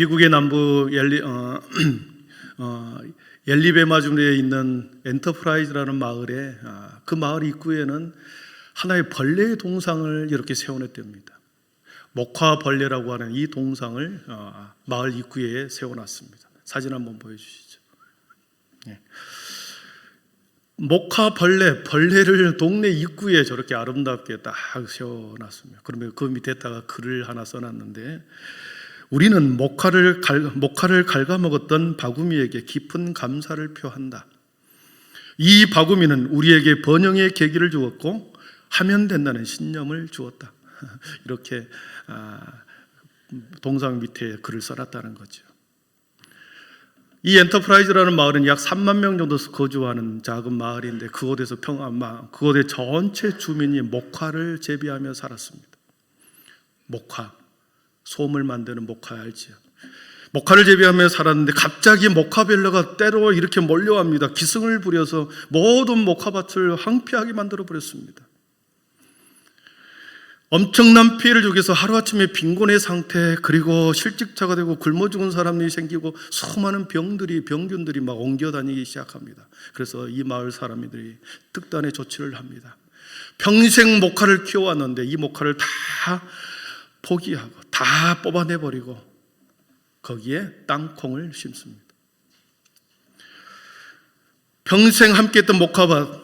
미국의 남부 옐리베마주에 있는 엔터프라이즈라는 마을에 그 마을 입구에는 하나의 벌레의 동상을 이렇게 세워놨답니다. 목화 벌레라고 하는 이 동상을 마을 입구에 세워놨습니다. 사진 한번 보여주시죠. 목화 벌레를 동네 입구에 저렇게 아름답게 딱 세워놨습니다. 그러면 그 밑에다가 글을 하나 써놨는데, 우리는 목화를 갉아먹었던 바구미에게 깊은 감사를 표한다. 이 바구미는 우리에게 번영의 계기를 주었고 하면 된다는 신념을 주었다. 이렇게 동상 밑에 글을 써놨다는 거죠. 이 엔터프라이즈라는 마을은 약 3만 명 정도 거주하는 작은 마을인데, 그곳의 전체 주민이 목화를 재배하며 살았습니다. 목화, 솜을 만드는 목화 알지요? 목화를 재배하며 살았는데 갑자기 목화벨러가 때로 이렇게 몰려옵니다. 기승을 부려서 모든 목화밭을 황폐하게 만들어 버렸습니다. 엄청난 피해를 주기 위해서 하루아침에 빈곤의 상태, 그리고 실직자가 되고 굶어 죽은 사람들이 생기고 수많은 병균들이 막 옮겨 다니기 시작합니다. 그래서 이 마을 사람들이 특단의 조치를 합니다. 평생 목화를 키워왔는데 이 목화를 다 포기하고 다 뽑아내버리고 거기에 땅콩을 심습니다. 평생 함께했던 목화밭,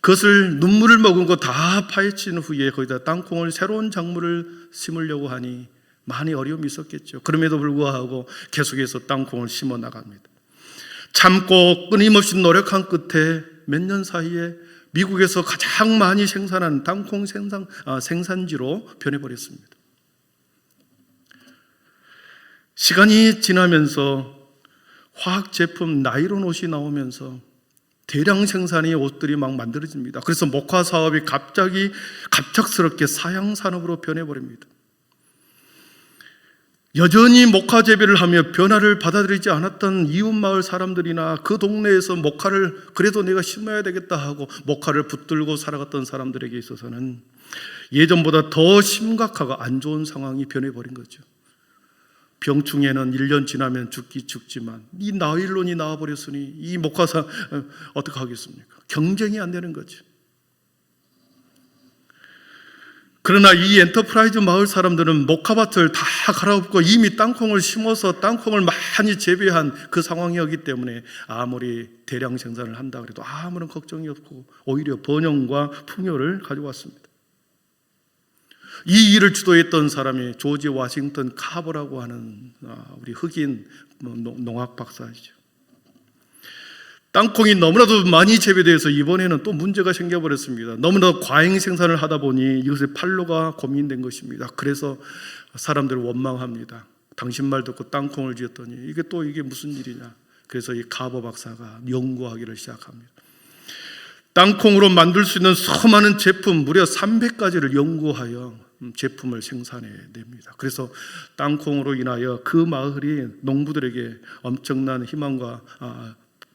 그것을 눈물을 머금은 거 다 파헤친 후에 거기다 땅콩을, 새로운 작물을 심으려고 하니 많이 어려움이 있었겠죠. 그럼에도 불구하고 계속해서 땅콩을 심어 나갑니다. 참고 끊임없이 노력한 끝에 몇 년 사이에 미국에서 가장 많이 생산한 땅콩 생산지로 변해버렸습니다. 시간이 지나면서 화학 제품 나일론 옷이 나오면서 대량 생산의 옷들이 막 만들어집니다. 그래서 목화 사업이 갑작스럽게 사양 산업으로 변해버립니다. 여전히 목화 재배를 하며 변화를 받아들이지 않았던 이웃 마을 사람들이나 그 동네에서 목화를 그래도 내가 심어야 되겠다 하고 목화를 붙들고 살아갔던 사람들에게 있어서는 예전보다 더 심각하고 안 좋은 상황이 변해버린 거죠. 병충해는 1년 지나면 죽지만 이 나일론이 나와버렸으니 이 목화사 어떻게 하겠습니까? 경쟁이 안 되는 거죠. 그러나 이 엔터프라이즈 마을 사람들은 목화밭을 다 갈아엎고 이미 땅콩을 심어서 땅콩을 많이 재배한 그 상황이었기 때문에 아무리 대량 생산을 한다 그래도 아무런 걱정이 없고 오히려 번영과 풍요를 가져왔습니다. 이 일을 주도했던 사람이 조지 워싱턴 카버라고 하는 우리 흑인 농학 박사이죠. 땅콩이 너무나도 많이 재배돼서 이번에는 또 문제가 생겨버렸습니다. 너무나도 과잉 생산을 하다 보니 이것의 판로가 고민된 것입니다. 그래서 사람들을 원망합니다. 당신 말 듣고 땅콩을 지었더니 이게 무슨 일이냐. 그래서 이 카버 박사가 연구하기를 시작합니다. 땅콩으로 만들 수 있는 수많은 제품 무려 300가지를 연구하여 제품을 생산해냅니다. 그래서 땅콩으로 인하여 그 마을이 농부들에게 엄청난 희망과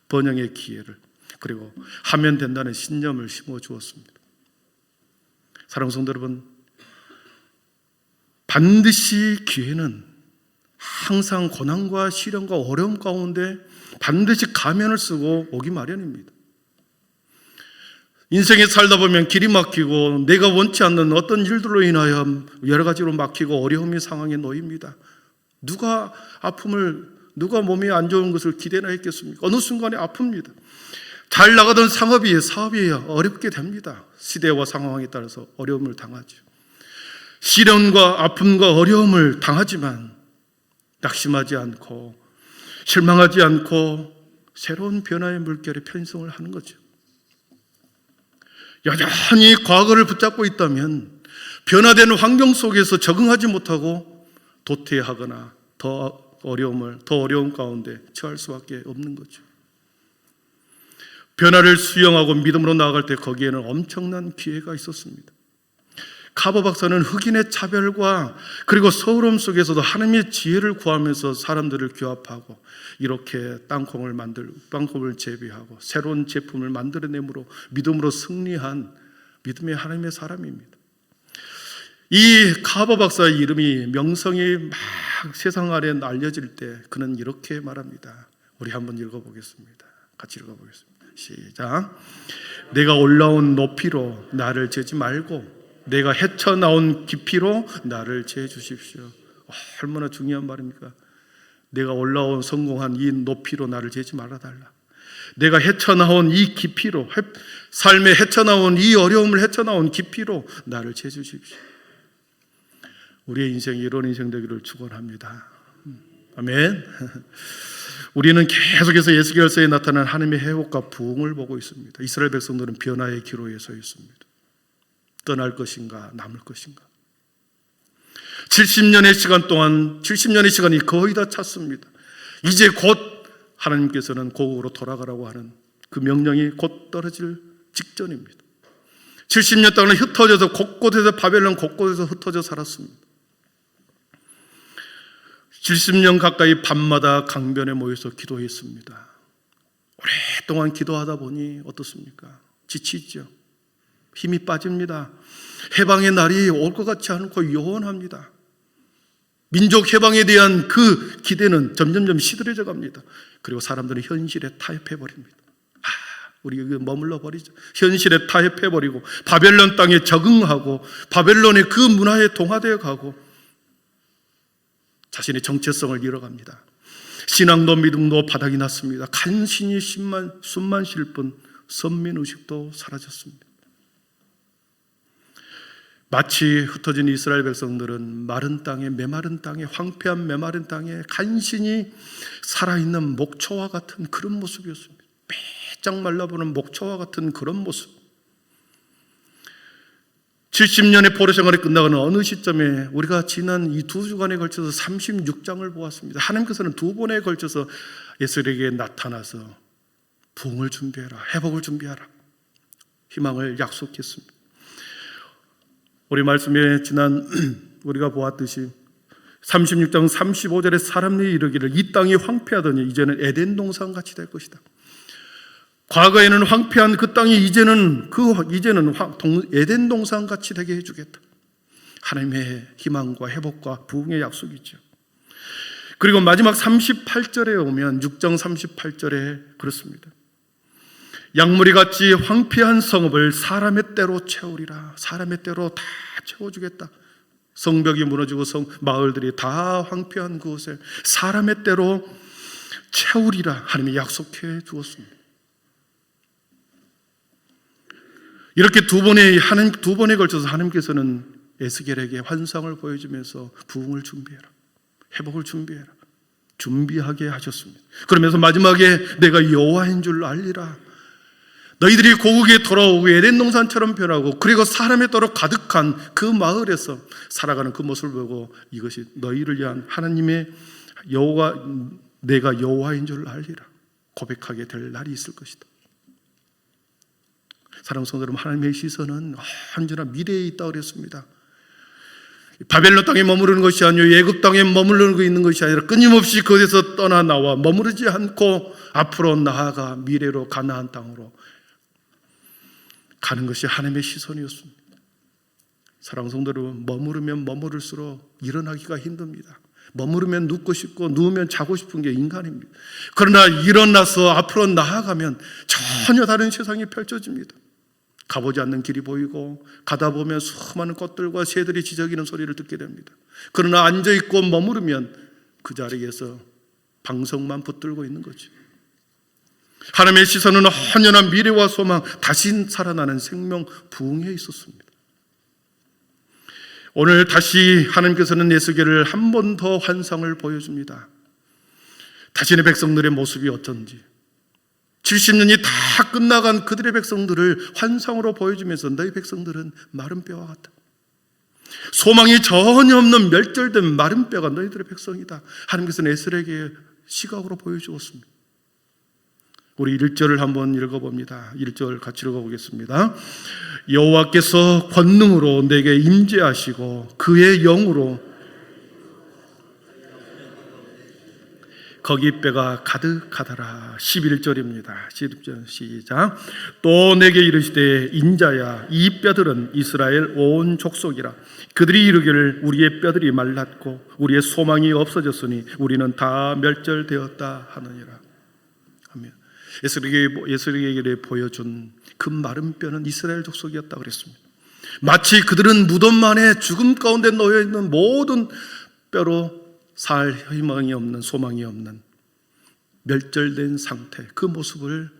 번영의 기회를, 그리고 하면 된다는 신념을 심어주었습니다. 사랑하는 성도 여러분, 반드시 기회는 항상 고난과 시련과 어려움 가운데 반드시 가면을 쓰고 오기 마련입니다. 인생에 살다 보면 길이 막히고 내가 원치 않는 어떤 일들로 인하여 여러 가지로 막히고 어려움의 상황에 놓입니다. 누가 몸이 안 좋은 것을 기대나 했겠습니까? 어느 순간에 아픕니다. 잘 나가던 사업이 어렵게 됩니다. 시대와 상황에 따라서 어려움을 당하죠. 시련과 아픔과 어려움을 당하지만 낙심하지 않고 실망하지 않고 새로운 변화의 물결에 편승을 하는 거죠. 여전히 과거를 붙잡고 있다면 변화되는 환경 속에서 적응하지 못하고 도태하거나 더 어려운 가운데 처할 수밖에 없는 거죠. 변화를 수용하고 믿음으로 나아갈 때 거기에는 엄청난 기회가 있었습니다. 카버 박사는 흑인의 차별과 그리고 서울음 속에서도 하나님의 지혜를 구하면서 사람들을 규합하고 이렇게 땅콩을 재배하고 새로운 제품을 만들어내므로 믿음으로 승리한 믿음의 하나님의 사람입니다. 이 카버 박사의 이름이 명성이 세상 아래 알려질 때 그는 이렇게 말합니다. 우리 한번 읽어보겠습니다. 같이 읽어보겠습니다. 시작. 내가 올라온 높이로 나를 재지 말고 내가 헤쳐나온 깊이로 나를 재주십시오. 얼마나 중요한 말입니까? 내가 올라온 성공한 이 높이로 나를 재지 말아달라. 내가 헤쳐나온 이 깊이로, 삶에 헤쳐나온 이 어려움을 헤쳐나온 깊이로 나를 재주십시오. 우리의 인생이 이런 인생 되기를 축원합니다. 아멘. 우리는 계속해서 예수결서에 나타난 하나님의 회복과 부흥을 보고 있습니다. 이스라엘 백성들은 변화의 기로에 서 있습니다. 떠날 것인가 남을 것인가. 70년의 시간 동안 70년의 시간이 거의 다 찼습니다. 이제 곧 하나님께서는 고국으로 돌아가라고 하는 그 명령이 곧 떨어질 직전입니다. 70년 동안 흩어져서 곳곳에서 바벨론 곳곳에서 흩어져 살았습니다. 70년 가까이 밤마다 강변에 모여서 기도했습니다. 오랫동안 기도하다 보니 어떻습니까? 지치죠. 힘이 빠집니다. 해방의 날이 올 것 같지 않고 요원합니다. 민족 해방에 대한 그 기대는 점점점 시들해져 갑니다. 그리고 사람들은 현실에 타협해버립니다. 우리 여기 머물러 버리죠. 현실에 타협해버리고 바벨론 땅에 적응하고 바벨론의 그 문화에 동화되어 가고 자신의 정체성을 잃어갑니다. 신앙도 믿음도 바닥이 났습니다. 간신히 숨만 쉴 뿐 선민의식도 사라졌습니다. 마치 흩어진 이스라엘 백성들은 마른 땅에, 메마른 땅에, 황폐한 메마른 땅에 간신히 살아있는 목초와 같은 그런 모습이었습니다. 빼짝 말라보는 목초와 같은 그런 모습. 70년의 포로 생활이 끝나가는 어느 시점에 우리가 지난 이 2주간에 걸쳐서 36장을 보았습니다. 하나님께서는 2번에 걸쳐서 에스겔에게 나타나서 부흥을 준비해라, 회복을 준비하라, 희망을 약속했습니다. 우리 말씀에 지난 우리가 보았듯이 36장 35절에 사람들이 이르기를 이 땅이 황폐하더니 이제는 에덴 동산같이 될 것이다. 과거에는 황폐한 그 땅이 이제는 에덴 동산같이 되게 해주겠다. 하나님의 희망과 회복과 부흥의 약속이죠. 그리고 마지막 38절에 오면 6장 38절에 그렇습니다. 양무리같이 황폐한 성읍을 사람의 때로 채우리라. 사람의 때로 다 채워주겠다. 성벽이 무너지고 마을들이 다 황폐한 그곳에 사람의 때로 채우리라. 하나님이 약속해 주었습니다. 이렇게 두 번에 걸쳐서 하나님께서는 에스겔에게 환상을 보여주면서 부흥을 준비해라, 회복을 준비해라, 준비하게 하셨습니다. 그러면서 마지막에 내가 여호와인 줄 알리라. 너희들이 고국에 돌아오고 에덴 동산처럼 변하고 그리고 사람의 때로 가득한 그 마을에서 살아가는 그 모습을 보고 이것이 너희를 위한 하나님의 내가 여호와인 줄 알리라 고백하게 될 날이 있을 것이다. 사랑하는 성도 여러분, 하나님의 시선은 언제나 미래에 있다고 그랬습니다. 바벨론 땅에 머무르는 것이 아니요 애굽 땅에 머무르는 거 있는 것이 아니라 끊임없이 그곳에서 떠나 나와 머무르지 않고 앞으로 나아가 미래로 가나안 땅으로 가는 것이 하나님의 시선이었습니다. 사랑하는 성도 여러분, 머무르면 머무를수록 일어나기가 힘듭니다. 머무르면 눕고 싶고 누우면 자고 싶은 게 인간입니다. 그러나 일어나서 앞으로 나아가면 전혀 다른 세상이 펼쳐집니다. 가보지 않는 길이 보이고 가다 보면 수많은 꽃들과 새들이 지저귀는 소리를 듣게 됩니다. 그러나 앉아있고 머무르면 그 자리에서 방석만 붙들고 있는 거죠. 하나님의 시선은 헌연한 미래와 소망, 다시 살아나는 생명 부흥에 있었습니다. 오늘 다시 하나님께서는 에스겔을 한 번 더 환상을 보여줍니다. 자신의 백성들의 모습이 어쩐지 70년이 다 끝나간 그들의 백성들을 환상으로 보여주면서 너희 백성들은 마른 뼈와 같다. 소망이 전혀 없는 멸절된 마른 뼈가 너희들의 백성이다. 하나님께서는 에스겔에게 시각으로 보여주었습니다. 우리 1절을 한번 읽어봅니다. 1절 같이 읽어보겠습니다. 여호와께서 권능으로 내게 임재하시고 그의 영으로 거기 뼈가 가득하더라. 11절입니다. 11절 시작. 또 내게 이르시되 인자야, 이 뼈들은 이스라엘 온 족속이라. 그들이 이르기를 우리의 뼈들이 말랐고 우리의 소망이 없어졌으니 우리는 다 멸절되었다 하느니라. 아멘. 에스겔에게 보여준 그 마른 뼈는 이스라엘 족속이었다 그랬습니다. 마치 그들은 무덤 안에 죽음 가운데 놓여 있는 모든 뼈로 살 희망이 없는, 소망이 없는 멸절된 상태, 그 모습을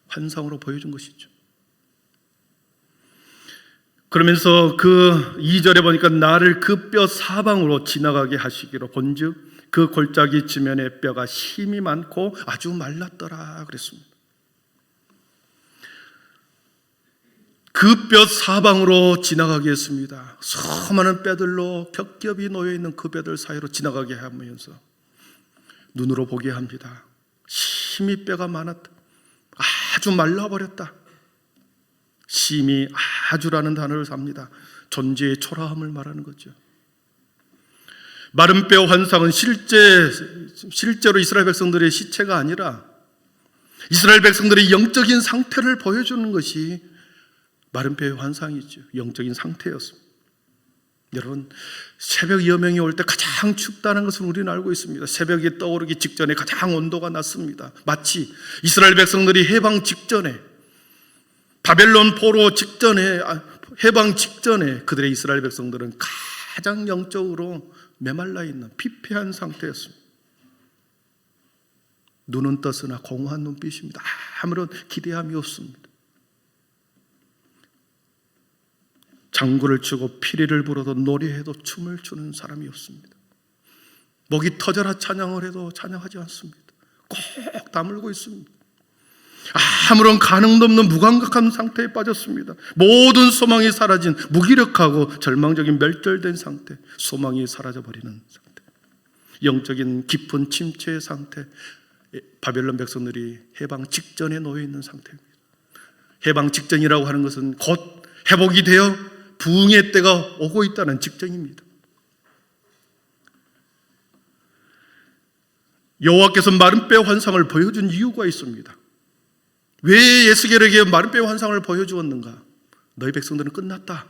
환상으로 보여준 것이죠. 그러면서 그 2절에 보니까 나를 그 뼈 사방으로 지나가게 하시기로 본즉 그 골짜기 지면에 뼈가 힘이 많고 아주 말랐더라 그랬습니다. 그 뼈 사방으로 지나가게 했습니다. 수많은 뼈들로 겹겹이 놓여있는 그 뼈들 사이로 지나가게 하면서 눈으로 보게 합니다. 심히 뼈가 많았다. 아주 말라버렸다. 심히 아주라는 단어를 삽니다. 존재의 초라함을 말하는 거죠. 마른 뼈 환상은 실제로 이스라엘 백성들의 시체가 아니라 이스라엘 백성들의 영적인 상태를 보여주는 것이 마른 뼈의 환상이죠. 영적인 상태였습니다. 여러분, 새벽 여명이 올 때 가장 춥다는 것을 우리는 알고 있습니다. 새벽이 떠오르기 직전에 가장 온도가 낮습니다. 마치 이스라엘 백성들이 해방 직전에, 바벨론 포로 직전에, 해방 직전에 그들의 이스라엘 백성들은 가장 영적으로 메말라 있는 피폐한 상태였습니다. 눈은 떴으나 공허한 눈빛입니다. 아무런 기대함이 없습니다. 장구를 치고 피리를 불어도 노래해도 춤을 추는 사람이 없습니다. 목이 터져라 찬양을 해도 찬양하지 않습니다. 꼭 다물고 있습니다. 아무런 가능도 없는 무감각한 상태에 빠졌습니다. 모든 소망이 사라진 무기력하고 절망적인 멸절된 상태, 소망이 사라져버리는 상태, 영적인 깊은 침체의 상태, 바벨론 백성들이 해방 직전에 놓여있는 상태입니다. 해방 직전이라고 하는 것은 곧 회복이 되어 부흥의 때가 오고 있다는 직전입니다. 여호와께서 마른 뼈 환상을 보여준 이유가 있습니다. 왜 에스겔에게 마른 뼈 환상을 보여주었는가? 너희 백성들은 끝났다.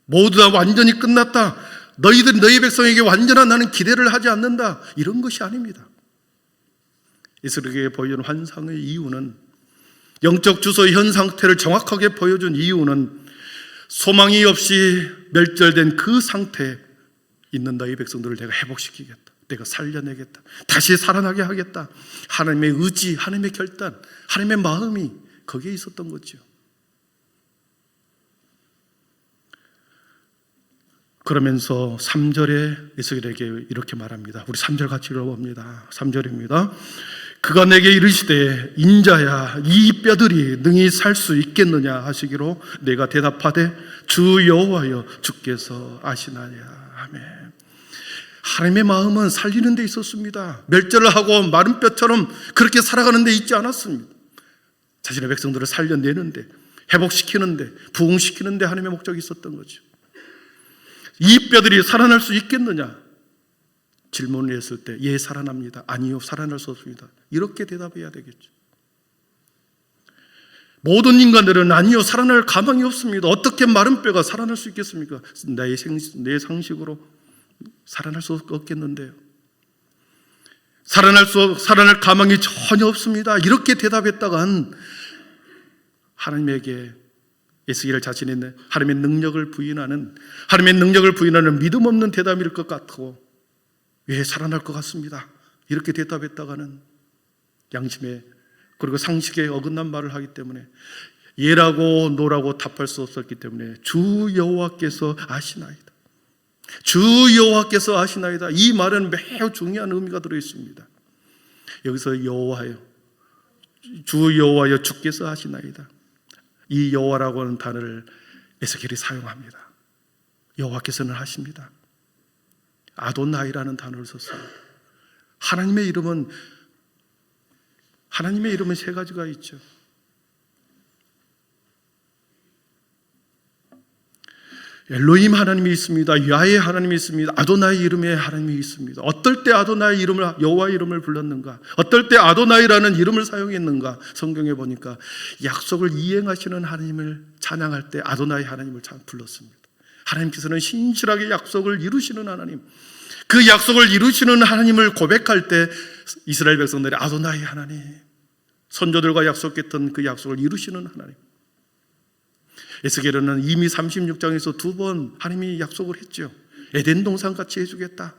모두 다 완전히 끝났다. 너희 백성에게 완전한 나는 기대를 하지 않는다. 이런 것이 아닙니다. 에스겔에게 보여준 환상의 이유는, 영적 주소의 현 상태를 정확하게 보여준 이유는 소망이 없이 멸절된 그 상태에 있는 너희 백성들을 내가 회복시키겠다. 내가 살려내겠다. 다시 살아나게 하겠다. 하나님의 의지, 하나님의 결단, 하나님의 마음이 거기에 있었던 거죠. 그러면서 3절에 에스겔에게 이렇게 말합니다. 우리 3절 같이 읽어봅니다. 3절입니다. 그가 내게 이르시되 인자야, 이 뼈들이 능히 살 수 있겠느냐 하시기로 내가 대답하되 주 여호와여, 주께서 아시나이다. 아멘. 하나님의 마음은 살리는 데 있었습니다. 멸절을 하고 마른 뼈처럼 그렇게 살아가는 데 있지 않았습니다. 자신의 백성들을 살려내는데, 회복시키는데, 부흥시키는데 하나님의 목적이 있었던 거죠. 이 뼈들이 살아날 수 있겠느냐 질문을 했을 때, 예, 살아납니다. 아니요, 살아날 수 없습니다. 이렇게 대답해야 되겠죠. 모든 인간들은 아니요, 살아날 가망이 없습니다. 어떻게 마른 뼈가 살아날 수 있겠습니까? 내 상식으로 살아날 수 없겠는데요. 살아날 가망이 전혀 없습니다. 이렇게 대답했다간 하나님에게 에스겔 자신이 하나님의 능력을 부인하는 믿음 없는 대답일 것 같고, 왜 살아날 것 같습니다. 이렇게 대답했다가는 양심에, 그리고 상식에 어긋난 말을 하기 때문에 예라고 노라고 답할 수 없었기 때문에 주 여호와께서 아시나이다. 주 여호와께서 아시나이다. 이 말은 매우 중요한 의미가 들어있습니다. 여기서 여호와여, 주 여호와여, 주께서 아시나이다. 이 여호와라고 하는 단어를 에스겔이 사용합니다. 여호와께서는 하십니다. 아도나이라는 단어를 썼어요. 하나님의 이름은 세 가지가 있죠. 엘로힘 하나님이 있습니다. 야훼 하나님이 있습니다. 아도나이 이름의 하나님이 있습니다. 어떨 때 아도나이 이름을, 여호와 이름을 불렀는가? 어떨 때 아도나이라는 이름을 사용했는가? 성경에 보니까 약속을 이행하시는 하나님을 찬양할 때 아도나이 하나님을 불렀습니다. 하나님께서는 신실하게 약속을 이루시는 하나님, 그 약속을 이루시는 하나님을 고백할 때 이스라엘 백성들이 아도나이 하나님, 선조들과 약속했던 그 약속을 이루시는 하나님. 에스겔은 이미 36장에서 2번 하나님이 약속을 했죠. 에덴 동산 같이 해주겠다.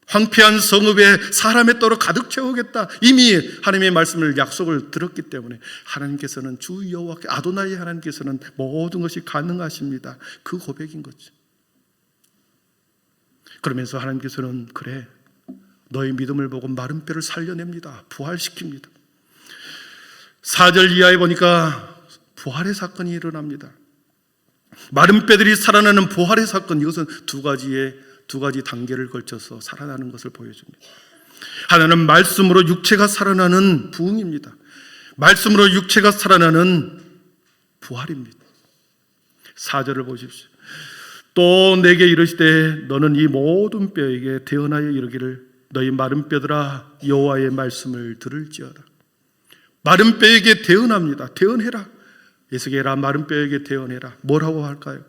황폐한 성읍에 사람의 떼로 가득 채우겠다. 이미 하나님의 말씀을 약속을 들었기 때문에 하나님께서는 주 여호와께 아도나이 하나님께서는 모든 것이 가능하십니다. 그 고백인 거죠. 그러면서 하나님께서는 그래, 너의 믿음을 보고 마른 뼈를 살려냅니다. 부활시킵니다. 4절 이하에 보니까 부활의 사건이 일어납니다. 마른 뼈들이 살아나는 부활의 사건, 이것은 두 가지 단계를 걸쳐서 살아나는 것을 보여줍니다. 하나는 말씀으로 육체가 살아나는 부흥입니다. 말씀으로 육체가 살아나는 부활입니다. 4절을 보십시오. 또 내게 이르시되 너는 이 모든 뼈에게 대언하여 이르기를 너희 마른 뼈들아 여호와의 말씀을 들을지어다. 마른 뼈에게 대언합니다. 대언해라. 에스겔아, 마른 뼈에게 대언해라. 뭐라고 할까요?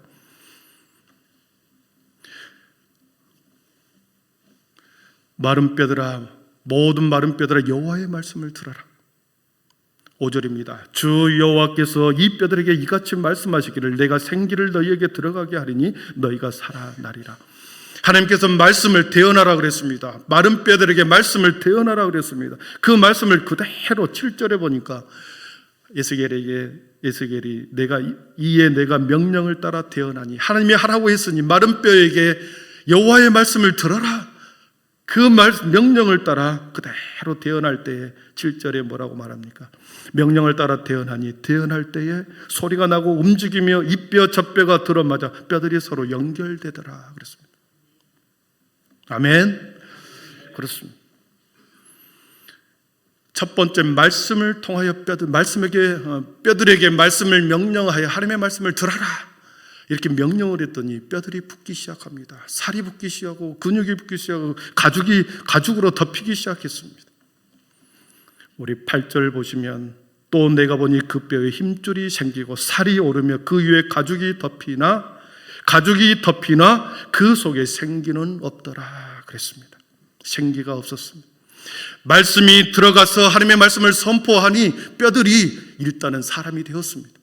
마른 뼈들아, 모든 마른 뼈들아 여호와의 말씀을 들어라. 5절입니다. 주 여호와께서 이 뼈들에게 이같이 말씀하시기를 내가 생기를 너희에게 들어가게 하리니 너희가 살아나리라. 하나님께서 말씀을 대언하라 그랬습니다. 마른 뼈들에게 말씀을 대언하라 그랬습니다. 그 말씀을 그대로 7절에 보니까 에스겔이 내가 명령을 따라 대언하니, 하나님이 하라고 했으니 마른 뼈에게 여호와의 말씀을 들어라. 그 명령을 따라 그대로 대언할 때에 7절에 뭐라고 말합니까? 명령을 따라 대언하니 대언할 때에 소리가 나고 움직이며 이 뼈 저 뼈가 들어맞아 뼈들이 서로 연결되더라 그랬습니다. 아멘. 그렇습니다. 첫 번째, 말씀을 통하여 뼈들에게 말씀을 명령하여 하나님의 말씀을 들어라 이렇게 명령을 했더니 뼈들이 붙기 시작합니다. 살이 붙기 시작하고 근육이 붙기 시작하고 가죽으로 덮이기 시작했습니다. 우리 8절 보시면 또 내가 보니 그 뼈에 힘줄이 생기고 살이 오르며 그 위에 가죽이 덮이나 그 속에 생기는 없더라 그랬습니다. 생기가 없었습니다. 말씀이 들어가서 하나님의 말씀을 선포하니 뼈들이 일단은 사람이 되었습니다.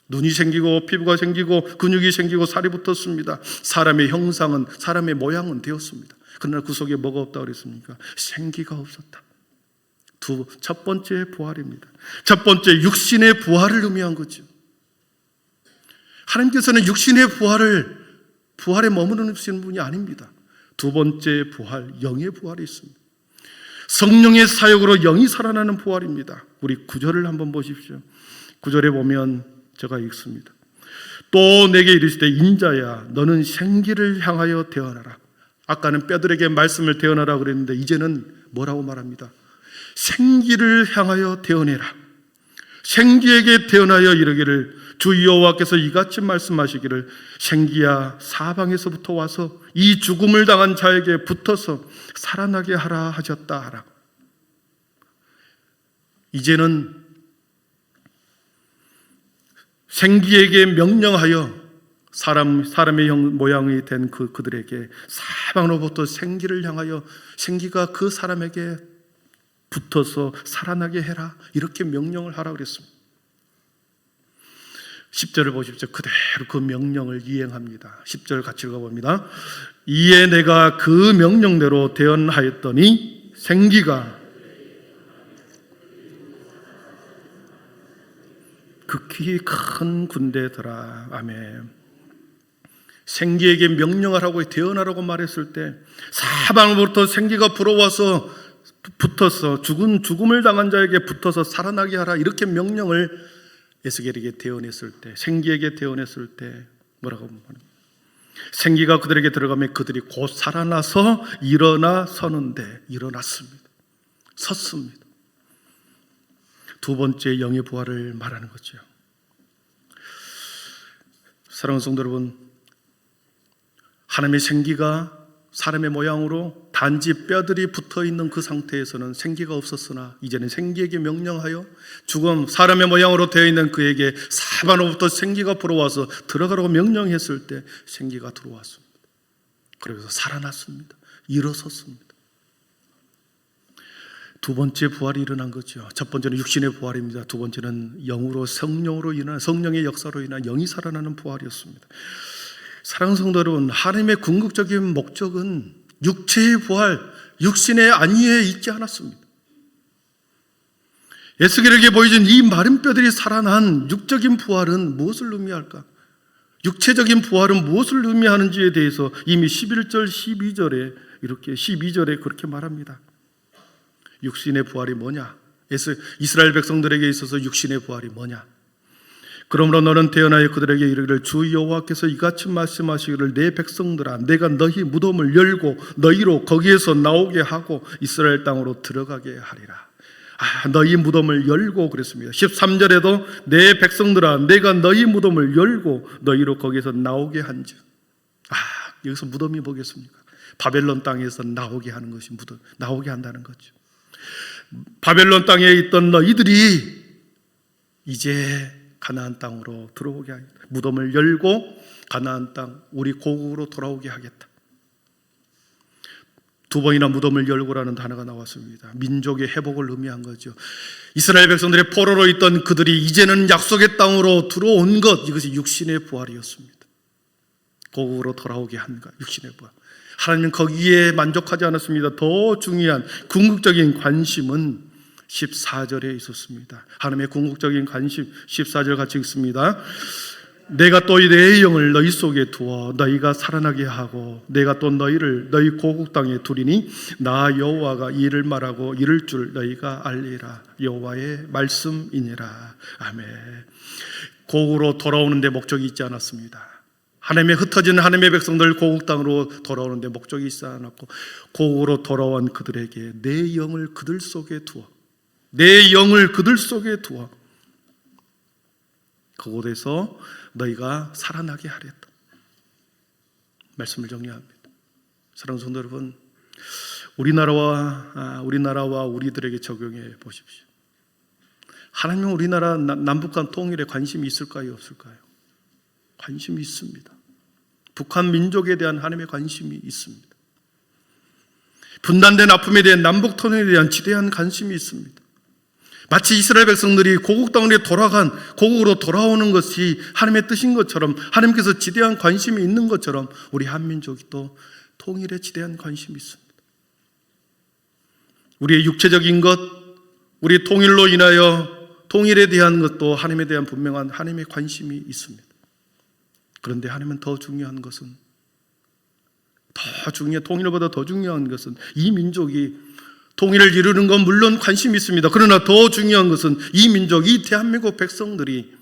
눈이 생기고 피부가 생기고 근육이 생기고 살이 붙었습니다. 사람의 형상은, 사람의 모양은 되었습니다. 그러나 그 속에 뭐가 없다고 그랬습니까? 생기가 없었다. 첫 번째 부활입니다. 첫 번째 육신의 부활을 의미한 거죠. 하나님께서는 육신의 부활에 머무르시는 분이 아닙니다. 두 번째 부활, 영의 부활이 있습니다. 성령의 사역으로 영이 살아나는 부활입니다. 우리 9절을 한번 보십시오. 9절에 보면 제가 읽습니다. 또 내게 이르시되 인자야 너는 생기를 향하여 대언하라. 아까는 뼈들에게 말씀을 대언하라 그랬는데 이제는 뭐라고 말합니다? 생기를 향하여 대언해라. 생기에게 대언하여 이르기를 주 여호와께서 이같이 말씀하시기를 생기야 사방에서부터 와서 이 죽음을 당한 자에게 붙어서 살아나게 하라 하셨다 하라. 이제는 생기에게 명령하여 사람의 모양이 된 그들에게 사방으로부터 생기를 향하여 생기가 그 사람에게 붙어서 살아나게 해라 이렇게 명령을 하라 그랬습니다. 10절을 보십시오. 그대로 그 명령을 이행합니다. 10절 같이 읽어봅니다. 이에 내가 그 명령대로 대언하였더니 생기가 극히 큰 군대더라. 아멘. 생기에게 명령하라고 대언하라고 말했을 때 사방으로부터 생기가 불어와서 붙어서 죽음을 당한 자에게 붙어서 살아나게 하라 이렇게 명령을 에스겔에게 대언했을 때, 생기에게 대언했을 때 뭐라고 말합니까? 생기가 그들에게 들어가면 그들이 곧 살아나서 일어나 서는데 일어났습니다. 섰습니다. 두 번째 영의 부활을 말하는 거죠. 사랑하는 성도 여러분, 하나님의 생기가 사람의 모양으로 단지 뼈들이 붙어있는 그 상태에서는 생기가 없었으나 이제는 생기에게 명령하여 죽음, 사람의 모양으로 되어 있는 그에게 사방으로부터 생기가 불어와서 들어가라고 명령했을 때 생기가 들어왔습니다. 그래서 살아났습니다. 일어섰습니다. 두 번째 부활이 일어난 거죠. 첫 번째는 육신의 부활입니다. 두 번째는 영으로, 성령으로 인한, 성령의 역사로 인한 영이 살아나는 부활이었습니다. 사랑하는 성도 여러분, 하나님의 궁극적인 목적은 육체의 부활, 육신의 안위에 있지 않았습니다. 에스겔에게 보여준 이 마른 뼈들이 살아난 육적인 부활은 무엇을 의미할까? 육체적인 부활은 무엇을 의미하는지에 대해서 이미 11절, 12절에 이렇게 12절에 그렇게 말합니다. 육신의 부활이 뭐냐? 이스라엘 백성들에게 있어서 육신의 부활이 뭐냐? 그러므로 너는 태어나여 그들에게 이르기를 주 여호와께서 이같이 말씀하시기를 내 백성들아 내가 너희 무덤을 열고 너희로 거기에서 나오게 하고 이스라엘 땅으로 들어가게 하리라. 너희 무덤을 열고 그랬습니다. 13절에도 내 백성들아 내가 너희 무덤을 열고 너희로 거기에서 나오게 한즉. 여기서 무덤이 뭐겠습니까? 바벨론 땅에서 나오게 하는 것이 무덤, 나오게 한다는 거죠. 바벨론 땅에 있던 너희들이 이제 가나안 땅으로 들어오게 하겠다. 무덤을 열고 가나안 땅, 우리 고국으로 돌아오게 하겠다. 두 번이나 무덤을 열고라는 단어가 나왔습니다. 민족의 회복을 의미한 거죠. 이스라엘 백성들의 포로로 있던 그들이 이제는 약속의 땅으로 들어온 것, 이것이 육신의 부활이었습니다. 고국으로 돌아오게 한 것, 육신의 부활. 하나님은 거기에 만족하지 않았습니다. 더 중요한 궁극적인 관심은 14절에 있었습니다. 하나님의 궁극적인 관심, 14절 같이 읽습니다. 내가 또 내 영을 너희 속에 두어 너희가 살아나게 하고 내가 또 너희를 너희 고국 땅에 두리니 나 여호와가 이를 말하고 이를 줄 너희가 알리라. 여호와의 말씀이니라. 아멘. 고국으로 돌아오는 데 목적이 있지 않았습니다. 하나님의 흩어진 하나님의 백성들 고국 땅으로 돌아오는 데 목적이 있지 않았고 고국으로 돌아온 그들에게 내 영을 그들 속에 두어 내 영을 그들 속에 두어 그곳에서 너희가 살아나게 하랬다. 말씀을 정리합니다. 사랑하는 성도 여러분, 우리나라와 우리들에게 적용해 보십시오. 하나님은 우리나라 남북한 통일에 관심이 있을까요? 없을까요? 관심이 있습니다. 북한 민족에 대한 하나님의 관심이 있습니다. 분단된 아픔에 대한 남북 통일에 대한 지대한 관심이 있습니다. 마치 이스라엘 백성들이 고국 땅으로 고국으로 돌아오는 것이 하나님의 뜻인 것처럼 하나님께서 지대한 관심이 있는 것처럼 우리 한민족이 또 통일에 지대한 관심이 있습니다. 우리의 육체적인 것, 우리 통일로 인하여 통일에 대한 것도 하나님에 대한 분명한 하나님의 관심이 있습니다. 그런데 하나님은 더 중요한 것은 통일보다 더 중요한 것은 이 민족이 통일을 이루는 건 물론 관심이 있습니다. 그러나 더 중요한 것은 이 민족, 이 대한민국 백성들이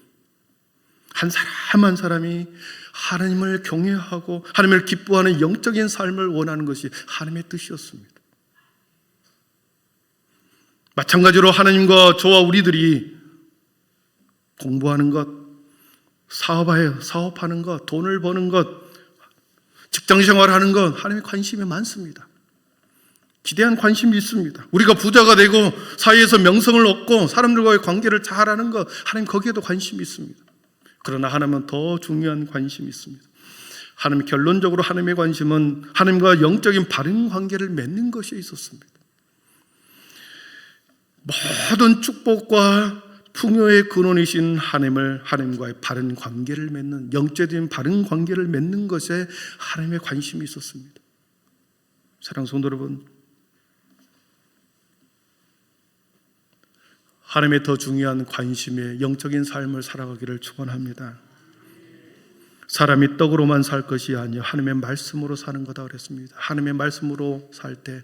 한 사람 한 사람이 하나님을 경외하고 하나님을 기뻐하는 영적인 삶을 원하는 것이 하나님의 뜻이었습니다. 마찬가지로 하나님과 저와 우리들이 공부하는 것, 사업하는 것, 돈을 버는 것, 직장생활하는 것 하나님의 관심이 많습니다. 기대한 관심이 있습니다. 우리가 부자가 되고 사회에서 명성을 얻고 사람들과의 관계를 잘하는 것 하나님 거기에도 관심이 있습니다. 그러나 하나님은 더 중요한 관심이 있습니다. 하나님 결론적으로 하나님의 관심은 하나님과 영적인 바른 관계를 맺는 것에 있었습니다. 모든 축복과 풍요의 근원이신 하나님과의 바른 관계를 맺는 영적인 바른 관계를 맺는 것에 하나님의 관심이 있었습니다. 사랑하는 성도 여러분, 하나님의 더 중요한 관심에 영적인 삶을 살아가기를 축원합니다. 사람이 떡으로만 살 것이 아니요 하나님의 말씀으로 사는 거다 그랬습니다. 하나님의 말씀으로 살 때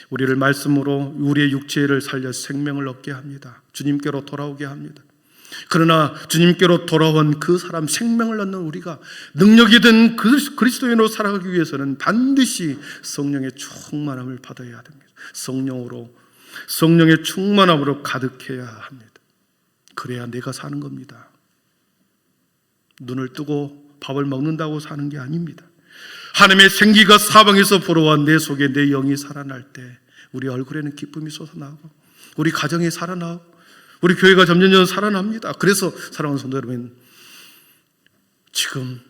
우리를 말씀으로 우리의 육체를 살려 생명을 얻게 합니다. 주님께로 돌아오게 합니다. 그러나 주님께로 돌아온 그 사람 생명을 얻는 우리가 능력이 된 그리스도인으로 살아가기 위해서는 반드시 성령의 충만함을 받아야 됩니다. 성령의 충만함으로 가득해야 합니다. 그래야 내가 사는 겁니다. 눈을 뜨고 밥을 먹는다고 사는 게 아닙니다. 하나님의 생기가 사방에서 불어와 내 속에 내 영이 살아날 때 우리 얼굴에는 기쁨이 솟아나고 우리 가정이 살아나고 우리 교회가 점점 살아납니다. 그래서 사랑하는 성도 여러분, 지금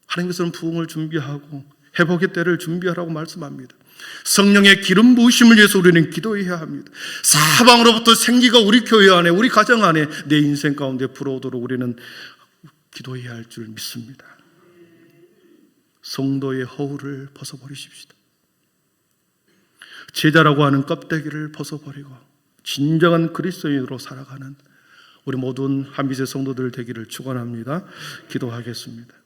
하나님께서는 부흥을 준비하고 회복의 때를 준비하라고 말씀합니다. 성령의 기름 부으심을 위해서 우리는 기도해야 합니다. 사방으로부터 생기가 우리 교회 안에, 우리 가정 안에, 내 인생 가운데 불어오도록 우리는 기도해야 할 줄 믿습니다. 성도의 허울을 벗어버리십시다. 제자라고 하는 껍데기를 벗어버리고 진정한 그리스도인으로 살아가는 우리 모든 한빛의 성도들 되기를 축원합니다. 기도하겠습니다.